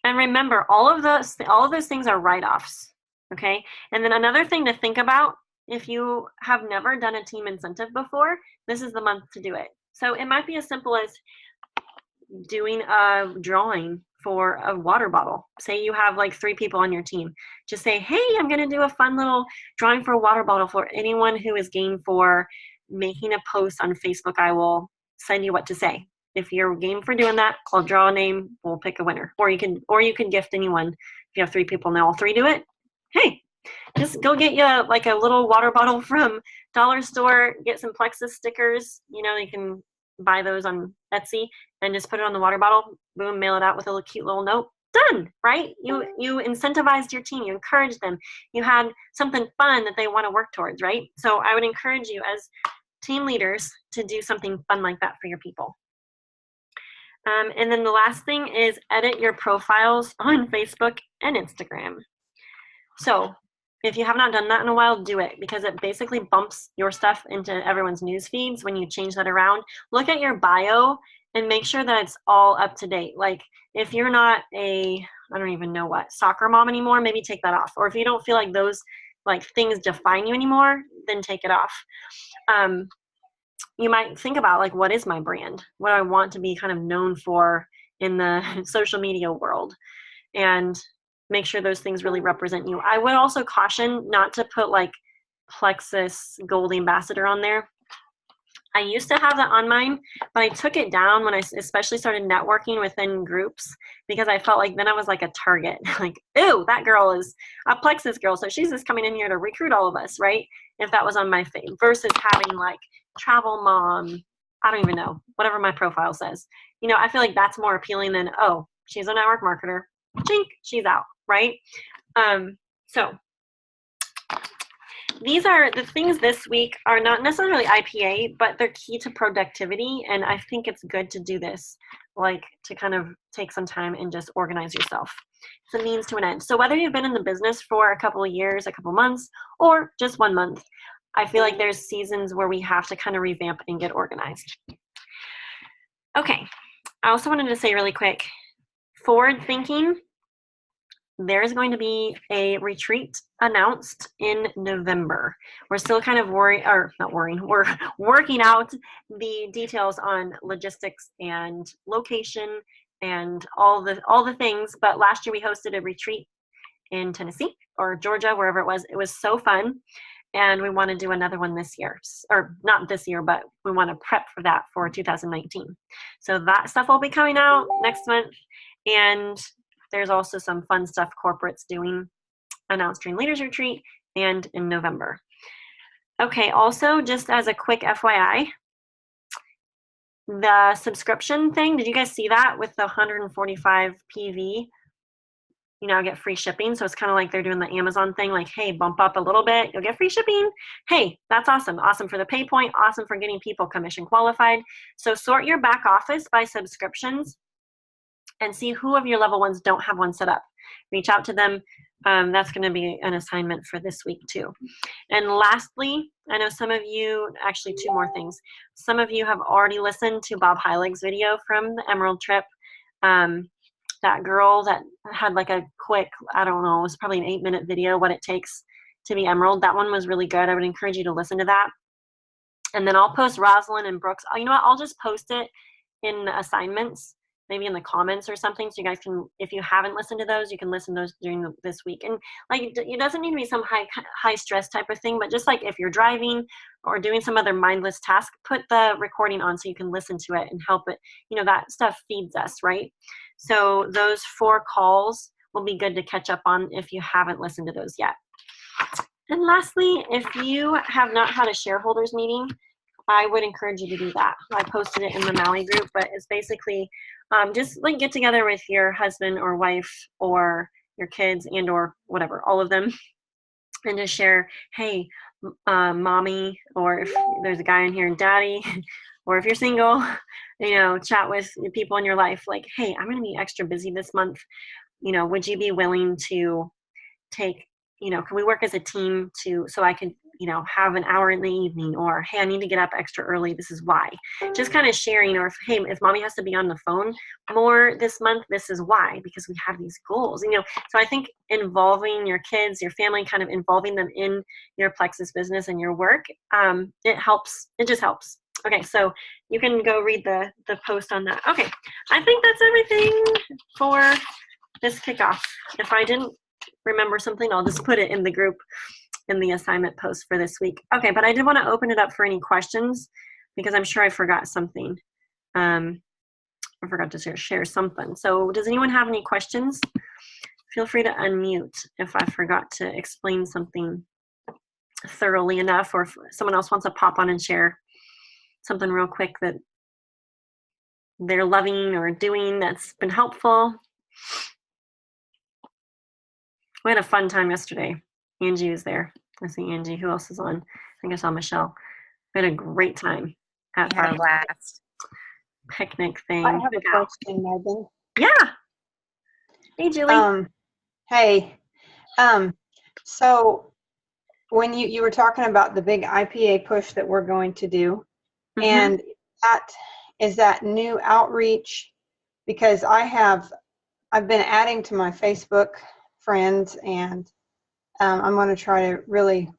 remember, all of those things are write-offs. Okay, and then another thing to think about, if you have never done a team incentive before, this is the month to do it. So it might be as simple as doing a drawing for a water bottle. Say you have like 3 people on your team. Just say, hey, I'm going to do a fun little drawing for a water bottle for anyone who is game for making a post on Facebook. I will send you what to say. If you're game for doing that, I'll draw a name. We'll pick a winner. Or you can gift anyone. If you have 3 people and all 3 do it, hey, just go get you like a little water bottle from dollar store. Get some Plexus stickers. You can buy those on Etsy and just put it on the water bottle. Boom, mail it out with a cute little note. Done, right? You incentivized your team. You encouraged them. You had something fun that they want to work towards, right? So I would encourage you as team leaders to do something fun like that for your people. And then the last thing is edit your profiles on Facebook and Instagram. So if you have not done that in a while, do it, because it basically bumps your stuff into everyone's news feeds when you change that around. Look at your bio and make sure that it's all up to date. Like if you're not I don't even know what, soccer mom anymore, maybe take that off. Or if you don't feel like those like things define you anymore, then take it off. You might think about like, what is my brand? What do I want to be kind of known for in the social media world? And make sure those things really represent you. I would also caution not to put like Plexus Gold Ambassador on there. I used to have that on mine, but I took it down when I especially started networking within groups, because I felt like then I was like a target. Like, ooh, that girl is a Plexus girl, so she's just coming in here to recruit all of us, right? If that was on my feed, versus having like travel mom, I don't even know, whatever my profile says. I feel like that's more appealing than, oh, she's a network marketer. Chink, she's out, right? So these are the things this week are not necessarily IPA, but they're key to productivity. And I think it's good to do this, like to kind of take some time and just organize yourself. It's a means to an end. So whether you've been in the business for a couple of years, a couple months, or just 1 month, I feel like there's seasons where we have to kind of revamp and get organized. Okay. I also wanted to say really quick, forward thinking, there's going to be a retreat announced in November. We're still kind of not worrying, we're working out the details on logistics and location and all the things. But last year we hosted a retreat in Tennessee or Georgia, wherever it was. It was so fun. And we want to do another one this year, or not this year, but we want to prep for that for 2019. So that stuff will be coming out next month. And there's also some fun stuff corporate's doing, announced during Leaders Retreat and in November. Okay, also just as a quick FYI, the subscription thing, did you guys see that with the 145 PV? You now get free shipping. So it's kind of like they're doing the Amazon thing, like, hey, bump up a little bit, you'll get free shipping. Hey, that's awesome. Awesome for the pay point, awesome for getting people commission qualified. So sort your back office by subscriptions and see who of your level ones don't have one set up. Reach out to them. That's going to be an assignment for this week too. And lastly, I know some of you, actually 2 more things. Some of you have already listened to Bob Heilig's video from the Emerald trip. That girl that had like a quick, I don't know, it was probably an 8-minute video, what it takes to be Emerald. That one was really good. I would encourage you to listen to that. And then I'll post Rosalind and Brooks. You know what? I'll just post it in the assignments, maybe in the comments or something, so you guys can, if you haven't listened to those, you can listen to those during this week. And like, it doesn't need to be some high stress type of thing, but just like if you're driving or doing some other mindless task, put the recording on so you can listen to it and help it. That stuff feeds us, right? So those 4 calls will be good to catch up on if you haven't listened to those yet. And lastly, if you have not had a shareholders meeting, I would encourage you to do that. I posted it in the Maui group, but it's basically just like get together with your husband or wife or your kids and or whatever, all of them, and just share, hey, mommy, or if there's a guy in here, daddy, or if you're single, chat with the people in your life, like, hey, I'm going to be extra busy this month. Would you be willing to take, can we work as a team so I could, have an hour in the evening, or, hey, I need to get up extra early. This is why. Just kind of sharing, or if mommy has to be on the phone more this month, this is why, because we have these goals, So I think involving your kids, your family, kind of involving them in your Plexus business and your work, it helps. It just helps. Okay, so you can go read the post on that. Okay, I think that's everything for this kickoff. If I didn't remember something, I'll just put it in the group in the assignment post for this week. Okay, but I did want to open it up for any questions because I'm sure I forgot something. I forgot to share something. So does anyone have any questions? Feel free to unmute if I forgot to explain something thoroughly enough, or if someone else wants to pop on and share something real quick that they're loving or doing that's been helpful. We had a fun time yesterday. Angie was there. I see Angie. Who else is on? I think I saw Michelle. We had a great time at our blast picnic thing. I have a question, Megan. Yeah. Hey, Julie. Hey. So when you were talking about the big IPA push that we're going to do, and that is that new outreach, because I've been adding to my Facebook friends, and I'm going to try to really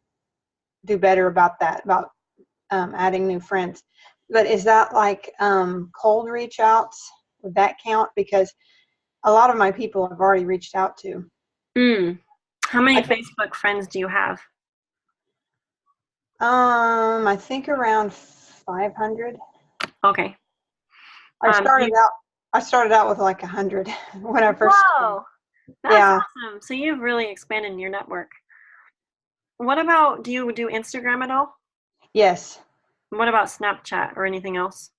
do better about that, about adding new friends. But is that like cold reach outs? Would that count? Because a lot of my people I've already reached out to. How many Facebook friends do you have? I think around 500. Okay. I started out with like 100 when I first started. Whoa, that's awesome. So you've really expanded your network. What about, do you do Instagram at all? Yes. What about Snapchat or anything else?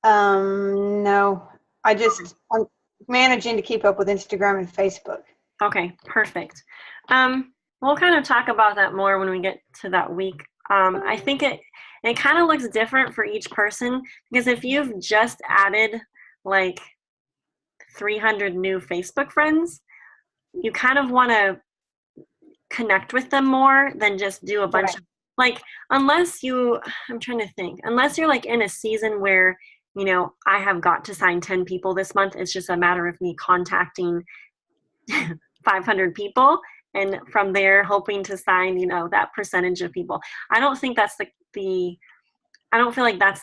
No. I'm managing to keep up with Instagram and Facebook. Okay, perfect. We'll kind of talk about that more when we get to that week. I think it kind of looks different for each person, because if you've just added like 300 new Facebook friends, you kind of want to connect with them more than just do a bunch of, like, unless you're like in a season where, I have got to sign 10 people this month. It's just a matter of me contacting 500 people, and from there hoping to sign, that percentage of people. I don't think that's I don't feel like that's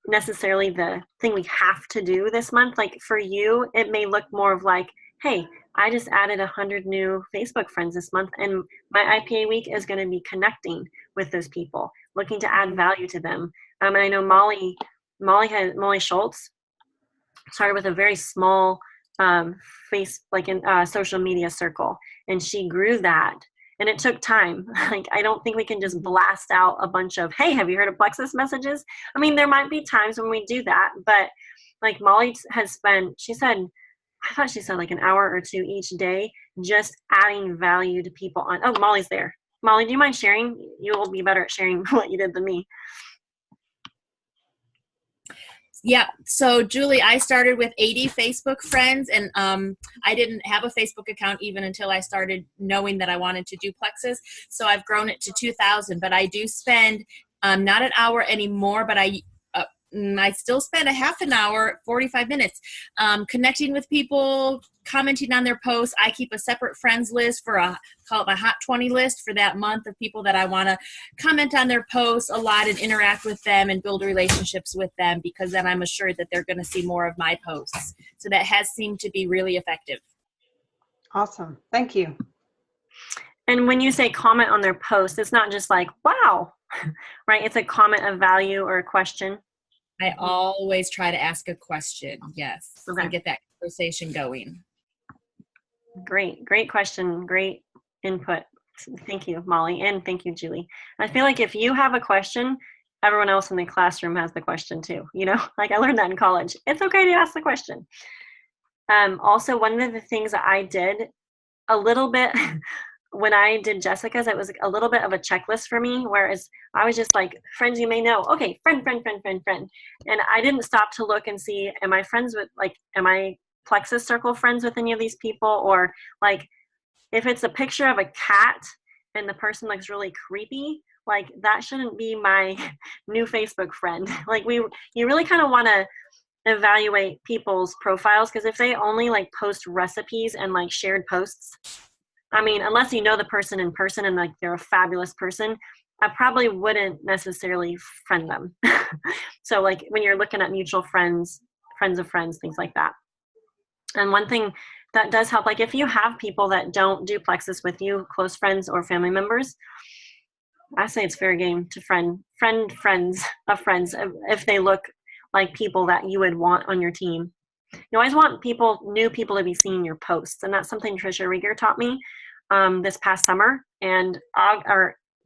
necessarily the thing we have to do this month. Like for you, it may look more of like, hey, I just added 100 new Facebook friends this month, and my IPA week is going to be connecting with those people, looking to add value to them. And I know Molly Schultz started with a very small social media circle, and she grew that, and it took time. Like, I don't think we can just blast out a bunch of, hey, have you heard of Plexus messages? I mean, there might be times when we do that, but like Molly has spent, I thought she said like an hour or two each day just adding value to people on. Oh, Molly's there. Molly, do you mind sharing? You will be better at sharing what you did than me. Yeah. So Julie, I started with 80 Facebook friends, and I didn't have a Facebook account even until I started knowing that I wanted to do Plexus. So I've grown it to 2,000, but I do spend not an hour anymore, but I still spend a half an hour, 45 minutes, connecting with people, commenting on their posts. I keep a separate friends list call it my Hot 20 list for that month of people that I want to comment on their posts a lot and interact with them and build relationships with them, because then I'm assured that they're going to see more of my posts. So that has seemed to be really effective. Awesome. Thank you. And when you say comment on their post, it's not just like, wow, right? It's a comment of value or a question. I always try to ask a question, yes, okay, and get that conversation going. Great question, great input. Thank you, Molly, and thank you, Julie. I feel like if you have a question, everyone else in the classroom has the question too. Like I learned that in college. It's okay to ask the question. Also, one of the things that I did a little bit when I did Jessica's, it was a little bit of a checklist for me, whereas I was just like, friends you may know. Okay, friend. And I didn't stop to look and see, am I friends with, like, am I Plexus Circle friends with any of these people? Or like, if it's a picture of a cat and the person looks really creepy, like that shouldn't be my new Facebook friend. Like you really kind of want to evaluate people's profiles, because if they only like post recipes and like shared posts, I mean, unless you know the person in person and like they're a fabulous person, I probably wouldn't necessarily friend them. So like when you're looking at mutual friends, friends of friends, things like that. And one thing that does help, like if you have people that don't do Plexus with you, close friends or family members, I say it's fair game to friend friends of friends if they look like people that you would want on your team. You always want new people to be seeing your posts. And that's something Trisha Rieger taught me this past summer. And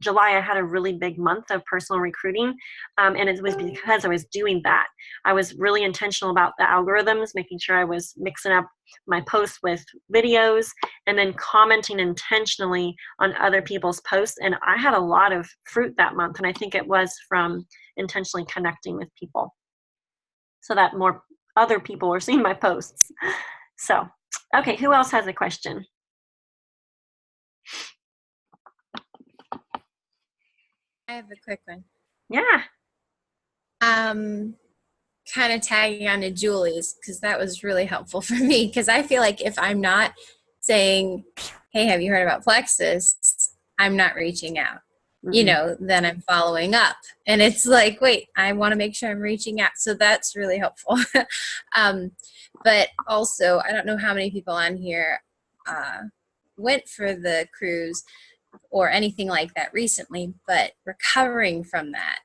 July, I had a really big month of personal recruiting. And it was because I was doing that. I was really intentional about the algorithms, making sure I was mixing up my posts with videos and then commenting intentionally on other people's posts. And I had a lot of fruit that month. And I think it was from intentionally connecting with people so that more other people were seeing my posts. So, okay, who else has a question? I have a quick one. Yeah. Kind of tagging on to Julie's, because that was really helpful for me, because I feel like if I'm not saying, hey, have you heard about Plexus, I'm not reaching out. Mm-hmm. Then I'm following up. And it's like, wait, I want to make sure I'm reaching out. So that's really helpful. But also, I don't know how many people on here went for the cruise or anything like that recently, but recovering from that.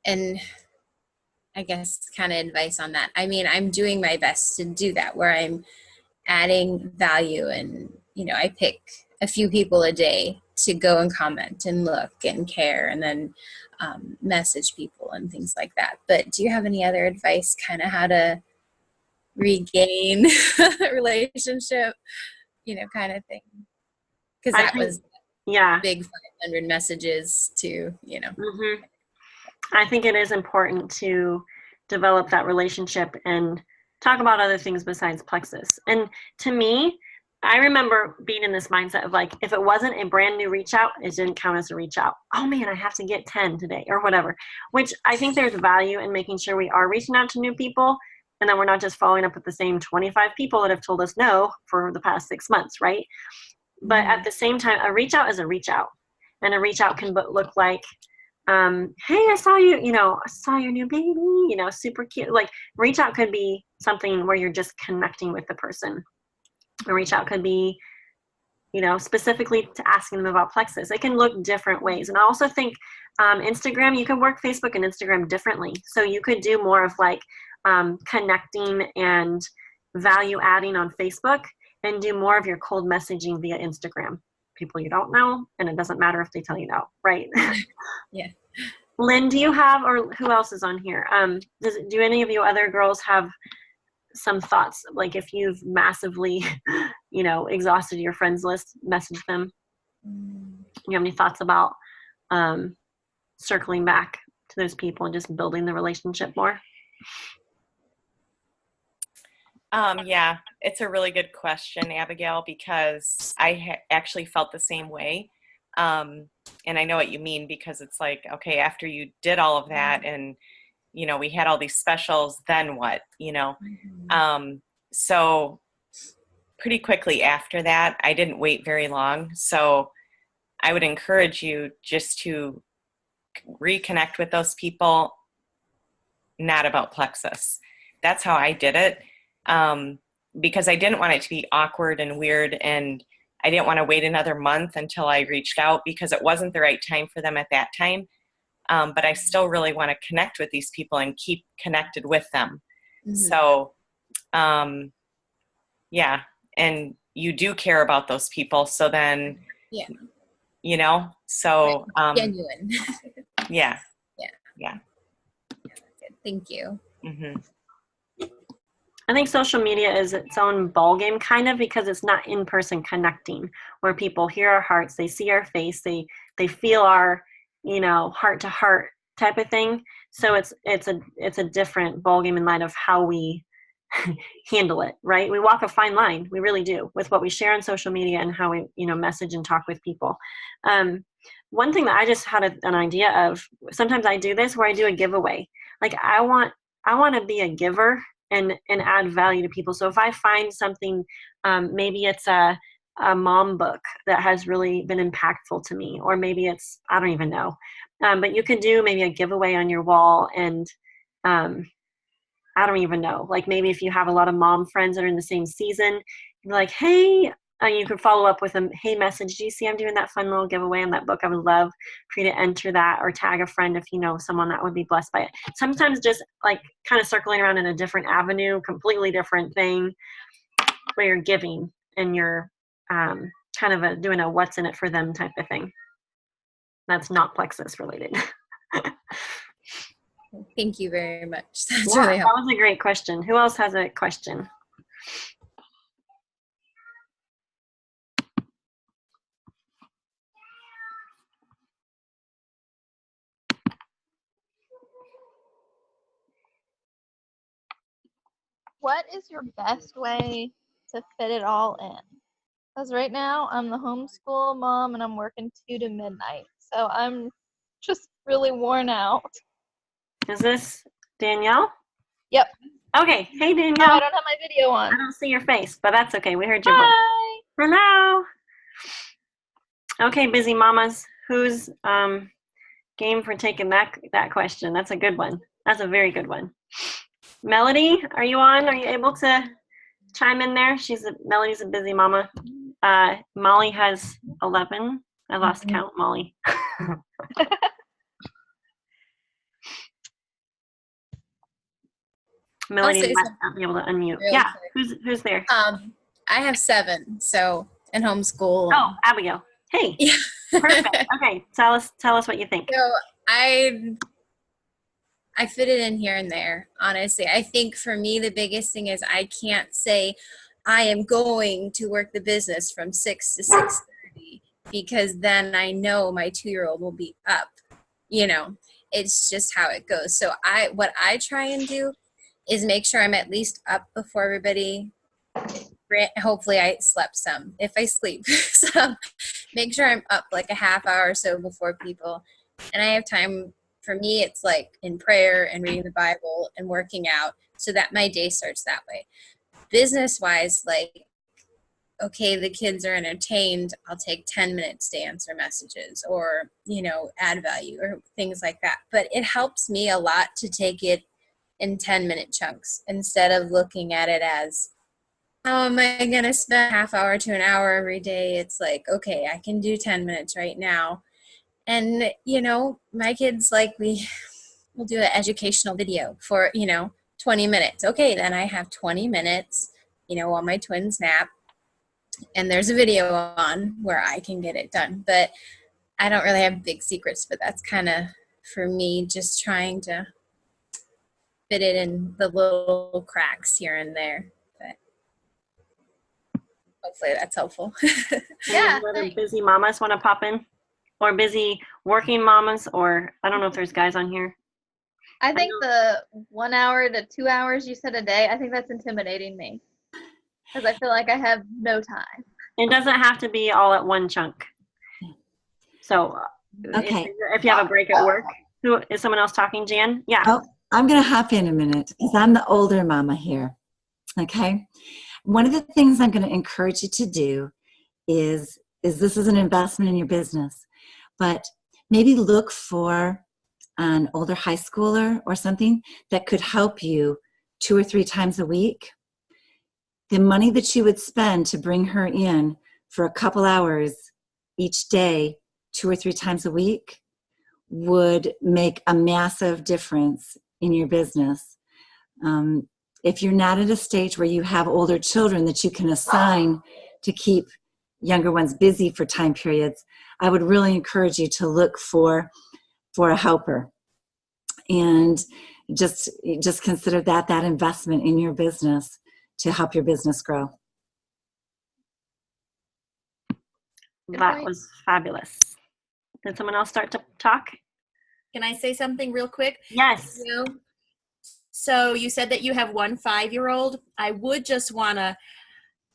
And I guess kind of advice on that. I mean, I'm doing my best to do that, where I'm adding value and, I pick a few people a day to go and comment and look and care and then message people and things like that. But do you have any other advice, kind of how to regain a relationship, kind of thing? Because that was big 500 messages to, Mm-hmm. I think it is important to develop that relationship and talk about other things besides Plexus. And to me, I remember being in this mindset of like, if it wasn't a brand new reach out, it didn't count as a reach out. Oh man, I have to get 10 today or whatever, which I think there's value in making sure we are reaching out to new people and that we're not just following up with the same 25 people that have told us no for the past 6 months, right? But at the same time, a reach out is a reach out. And a reach out can look like, hey, I saw you, I saw your new baby, super cute. Like reach out could be something where you're just connecting with the person. A reach out could be, specifically to asking them about Plexus. It can look different ways. And I also think Instagram, you can work Facebook and Instagram differently. So you could do more of like connecting and value adding on Facebook and do more of your cold messaging via Instagram. People you don't know, and it doesn't matter if they tell you no, right? Yeah. Lynn, do you have, or who else is on here? Do any of you other girls have some thoughts? Like if you've massively, exhausted your friends list, message them. You have any thoughts about circling back to those people and just building the relationship more? Yeah, it's a really good question, Abigail, because I actually felt the same way. And I know what you mean, because it's like, okay, after you did all of that and, we had all these specials, then what, So pretty quickly after that, I didn't wait very long. So I would encourage you just to reconnect with those people, not about Plexus. That's how I did it. Because I didn't want it to be awkward and weird, and I didn't want to wait another month until I reached out, because it wasn't the right time for them at that time. But I still really want to connect with these people and keep connected with them. Mm-hmm. So, yeah, and you do care about those people. So then, so genuine. Yeah. Yeah. Good. Thank you. Mm-hmm. I think social media is its own ballgame, kind of, because it's not in-person connecting, where people hear our hearts, they see our face, they feel our, heart to heart type of thing. So it's a different ballgame in light of how we handle it, right? We walk a fine line, we really do, with what we share on social media and how we, message and talk with people. One thing that I just had an idea of, sometimes I do this where I do a giveaway. Like I want to be a giver and add value to people. So if I find something, maybe it's a mom book that has really been impactful to me, or maybe it's, I don't even know. But you could do maybe a giveaway on your wall, and I don't even know. Like maybe if you have a lot of mom friends that are in the same season, you're like, hey, you can follow up with a hey message. Do you see I'm doing that fun little giveaway on that book? I would love for you to enter that, or tag a friend if you know someone that would be blessed by it. Sometimes just like kind of circling around in a different avenue, completely different thing, where you're giving and you're kind of doing a what's in it for them type of thing. That's not plexus related. Thank you very much. That's Yeah, really helpful. that was a great question. Who else has a question? What is your best way to fit it all in? Because right now I'm the homeschool mom and I'm working 2 to midnight. So I'm just really worn out. Is this Danielle? Yep. Okay. Hey, Oh, Danielle. I don't have my video I on. don't see your face, but that's okay. We heard your voice. Hi. Hello. Okay, busy mamas. Who's game for taking that question? That's a good one. That's a very good one. Melody, are you on? Are you able to chime in there? Melody's a busy mama. Molly has 11. I lost count, Molly. Melody might not be able to unmute. Yeah, who's there? I have 7, so in homeschool. Oh, Abigail. Hey. Yeah. Perfect. Okay, tell us what you think. So I fit it in here and there, honestly. I think for me the biggest thing is I can't say I am going to work the business from 6 to 6:30, because then I know my 2-year-old will be up. It's just how it goes. So what I try and do is make sure I'm at least up before everybody. Hopefully I slept some, if I sleep. So make sure I'm up like a half hour or so before people. And I have time. For me, it's like in prayer and reading the Bible and working out, so that my day starts that way. Business-wise, like, okay, the kids are entertained, I'll take 10 minutes to answer messages or, add value or things like that. But it helps me a lot to take it in 10-minute chunks instead of looking at it as, how am I going to spend half hour to an hour every day? It's like, okay, I can do 10 minutes right now. And, my kids, like, we'll do an educational video for, 20 minutes. Okay, then I have 20 minutes, while my twins nap. And there's a video on where I can get it done. But I don't really have big secrets, but that's kind of, for me, just trying to fit it in the little cracks here and there. But hopefully that's helpful. Yeah. Other busy mamas want to pop in? Or busy working mamas? Or I don't know if there's guys on here. I think the 1 hour to 2 hours you said a day, I think that's intimidating me. Because I feel like I have no time. It doesn't have to be all at one chunk. So Okay. if you have a break at work, who is someone else talking, Jan? Yeah. Oh, I'm going to hop in a minute because I'm the older mama here. Okay. One of the things I'm going to encourage you to do is this is an investment in your business, but maybe look for an older high schooler or something that could help you 2 or 3 times a week. The money that you would spend to bring her in for a couple hours each day, 2 or 3 times a week, would make a massive difference in your business. If you're not at a stage where you have older children that you can assign to keep younger ones busy for time periods, I would really encourage you to look for a helper. And just consider that investment in your business to help your business grow. That was fabulous. Did someone else start to talk? Can I say something real quick? Yes. You know, so you said that you have one 5-year-old. I would just want to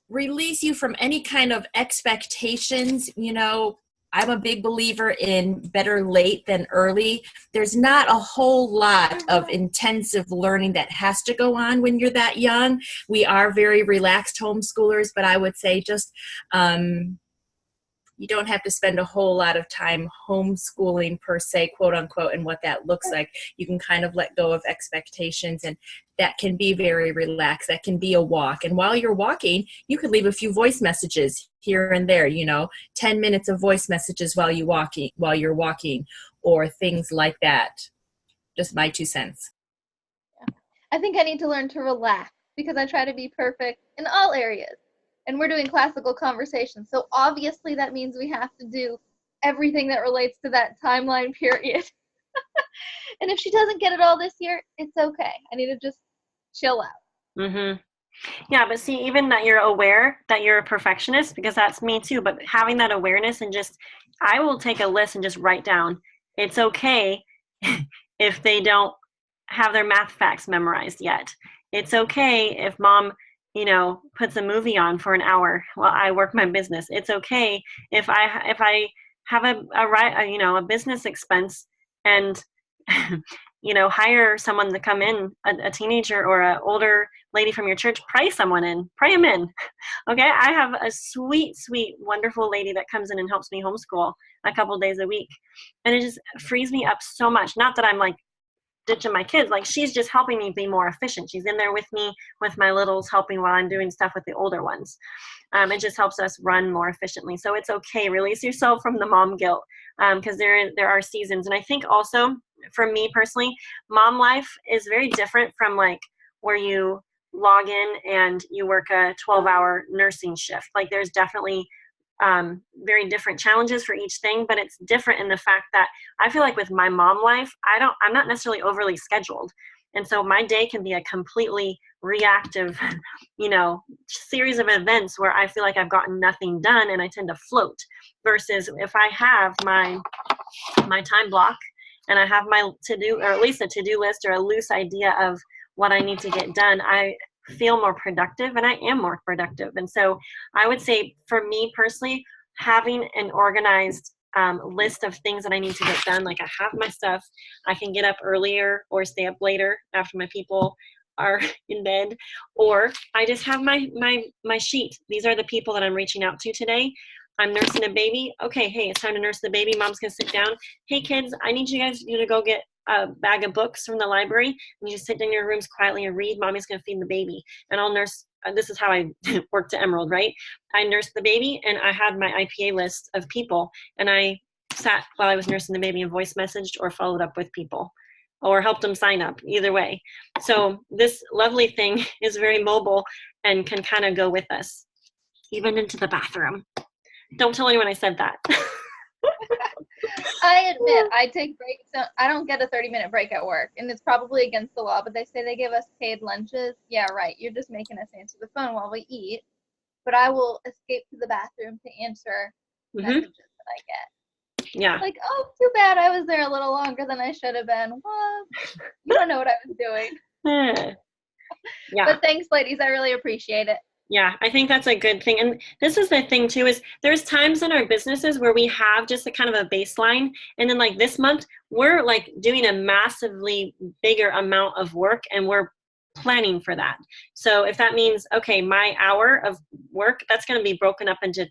release you from any kind of expectations. You know, I'm a big believer in better late than early. There's not a whole lot of intensive learning that has to go on when you're that young. We are very relaxed homeschoolers, but I would say just you don't have to spend a whole lot of time homeschooling per se, quote unquote, and what that looks like. You can kind of let go of expectations, and that can be very relaxed. That can be a walk. And while you're walking, you could leave a few voice messages here and there, 10 minutes of voice messages while you're walking, or things like that. Just my 2 cents. I think I need to learn to relax because I try to be perfect in all areas. And we're doing classical conversation. So obviously that means we have to do everything that relates to that timeline period. And if she doesn't get it all this year, it's okay. I need to just chill out. Mm-hmm. Yeah, but see, even that you're aware that you're a perfectionist, because that's me too, but having that awareness and I will take a list and just write down, it's okay if they don't have their math facts memorized yet. It's okay if mom puts a movie on for an hour while I work my business. It's okay if I have a business expense and hire someone to come in, a teenager or an older lady from your church, pray them in. Okay, I have a sweet, wonderful lady that comes in and helps me homeschool a couple days a week, and it just frees me up so much. Not that I'm like ditching my kids, like she's just helping me be more efficient. She's in there with me with my littles, helping while I'm doing stuff with the older ones. It just helps us run more efficiently. So it's okay. Release yourself from the mom guilt, because there are seasons. And I think also for me personally, mom life is very different from like where you log in and you work a 12-hour nursing shift. Like there's definitely very different challenges for each thing, but it's different in the fact that I feel like with my mom life, I'm not necessarily overly scheduled. And so my day can be a completely reactive, series of events where I feel like I've gotten nothing done and I tend to float, versus if I have my time block and I have my to-do, or at least a to-do list or a loose idea of what I need to get done, I feel more productive, and I am more productive. And so I would say for me personally, having an organized list of things that I need to get done, like I have my stuff, I can get up earlier or stay up later after my people are in bed, or I just have my sheet. These are the people that I'm reaching out to today. I'm nursing a baby. Okay, hey, it's time to nurse the baby. Mom's gonna sit down. Hey kids, I need you guys to go get a bag of books from the library, and you just sit in your rooms quietly and read. Mommy's gonna feed the baby, and I'll nurse. This is how I work to Emerald, right? I nursed the baby, and I had my IPA list of people, and I sat while I was nursing the baby and voice messaged or followed up with people or helped them sign up, either way. So this lovely thing is very mobile and can kind of go with us, even into the bathroom. Don't tell anyone I said that. I admit, I take breaks. So I don't get a 30-minute break at work, and it's probably against the law, but they say they give us paid lunches. Yeah, right. You're just making us answer the phone while we eat. But I will escape to the bathroom to answer messages that I get. Yeah. Like, oh, too bad I was there a little longer than I should have been. What? You don't know what I was doing. Yeah. But thanks, ladies. I really appreciate it. Yeah, I think that's a good thing. And this is the thing too, is there's times in our businesses where we have just a kind of a baseline. And then like this month, we're like doing a massively bigger amount of work, and we're planning for that. So if that means, okay, my hour of work, that's going to be broken up into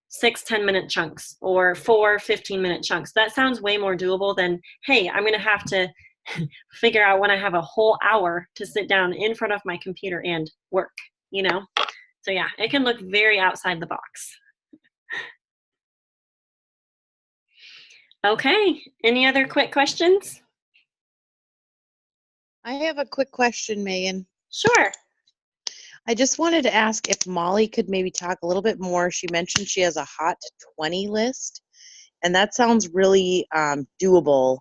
6 10-minute chunks or 4 15-minute chunks. That sounds way more doable than, hey, I'm going to have to figure out when I have a whole hour to sit down in front of my computer and work, So yeah, it can look very outside the box. Okay, any other quick questions? I have a quick question, Megan. Sure. I just wanted to ask if Molly could maybe talk a little bit more. She mentioned she has a Hot 20 list, and that sounds really doable.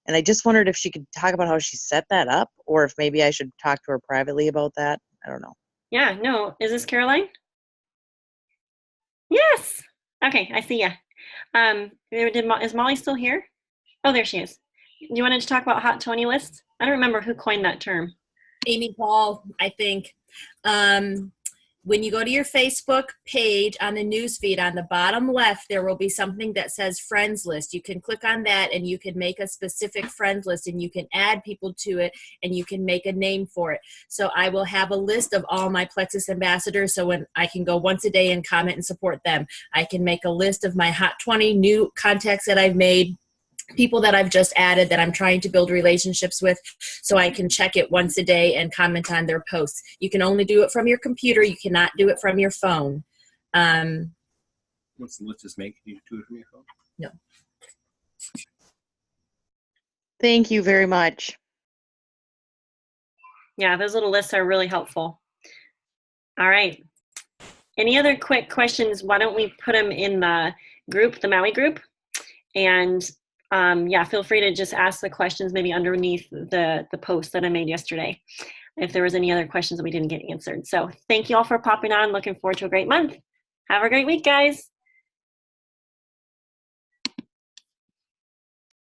And I just wondered if she could talk about how she set that up, or if maybe I should talk to her privately about that. I don't know. Yeah, no. Is this Caroline? Yes. Okay, I see ya. Is Molly still here? Oh, there she is. You wanted to talk about Hot 20 lists? I don't remember who coined that term. Amy Paul, I think. When you go to your Facebook page on the newsfeed, on the bottom left, there will be something that says friends list. You can click on that and you can make a specific friends list and you can add people to it and you can make a name for it. So I will have a list of all my Plexus ambassadors. So when I can go once a day and comment and support them, I can make a list of my Hot 20 new contacts that I've made, people that I've just added that I'm trying to build relationships with, so I can check it once a day and comment on their posts. You can only do it from your computer. You cannot do it from your phone. Once the list is made, can you do it from your phone? No. Thank you very much. Yeah, those little lists are really helpful. All right. Any other quick questions? Why don't we put them in the group, the Maui group? And yeah, feel free to just ask the questions maybe underneath the post that I made yesterday, if there was any other questions that we didn't get answered. So thank you all for popping on. Looking forward to a great month. Have a great week, guys.